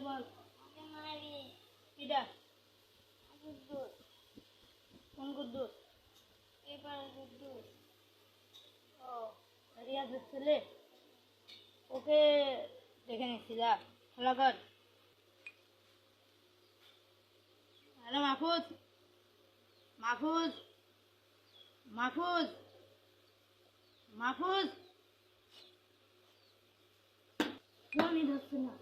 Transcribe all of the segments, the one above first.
বল কিডা কোন কুদ্দুস ও রিয়াজের ছেলে ওকে দেখে নিচ্ছি যা খেলা কর হ্যালো মাহফুজ মাহফুজ মাহফুজ মাহফুজ ফোনই ধরছে না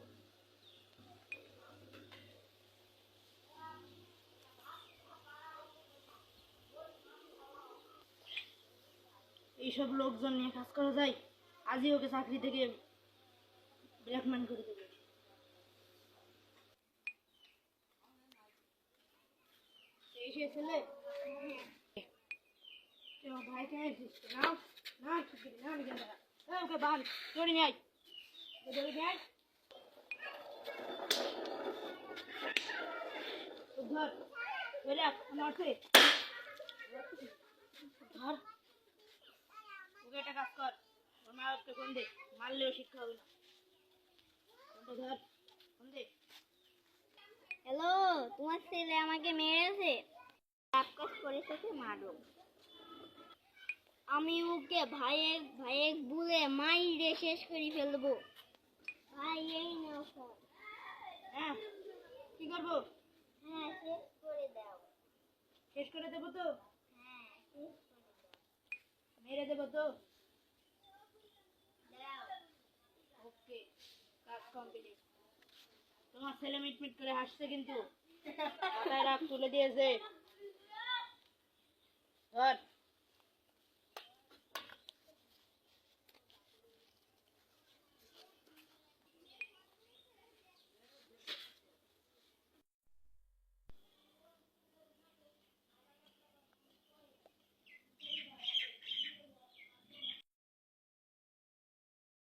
এইসব লোকজন নিয়ে কাজ করা যায় আজই ওকে চাকরি থেকে ব্ল্যাকমেল করে দেবে এই সে ছেলে ভাই কে নাও না ঠিক না নিয়ে যা ওকে বান চড়ি নাই ধরে যাই ধর ধরে মারছে ধর ওকে একটা কাজ কর ওর মা ওকে কোন দে মারলেও শিক্ষা হবে না ধর কোন দে হ্যালো, তোমার ছেলে আমাকে মেরেছে। কাজ করেছে মারো। আমি ওকে ভাইয়ের বুলে মাইরে শেষ করে ফেলবো। ভাই এই নাও ফোন। হ্যাঁ কি করবো? হ্যাঁ শেষ করে দাও। শেষ করে দেবো তো? হ্যাঁ শেষ করে দাও। মেরে দেবো তো? দাও। ওকে কাজ কমপ্লিট। তোমার ছেলে মিটমিট করে হাসছে কিন্তু মাথায় রাগ তুলে দিয়েছে ধর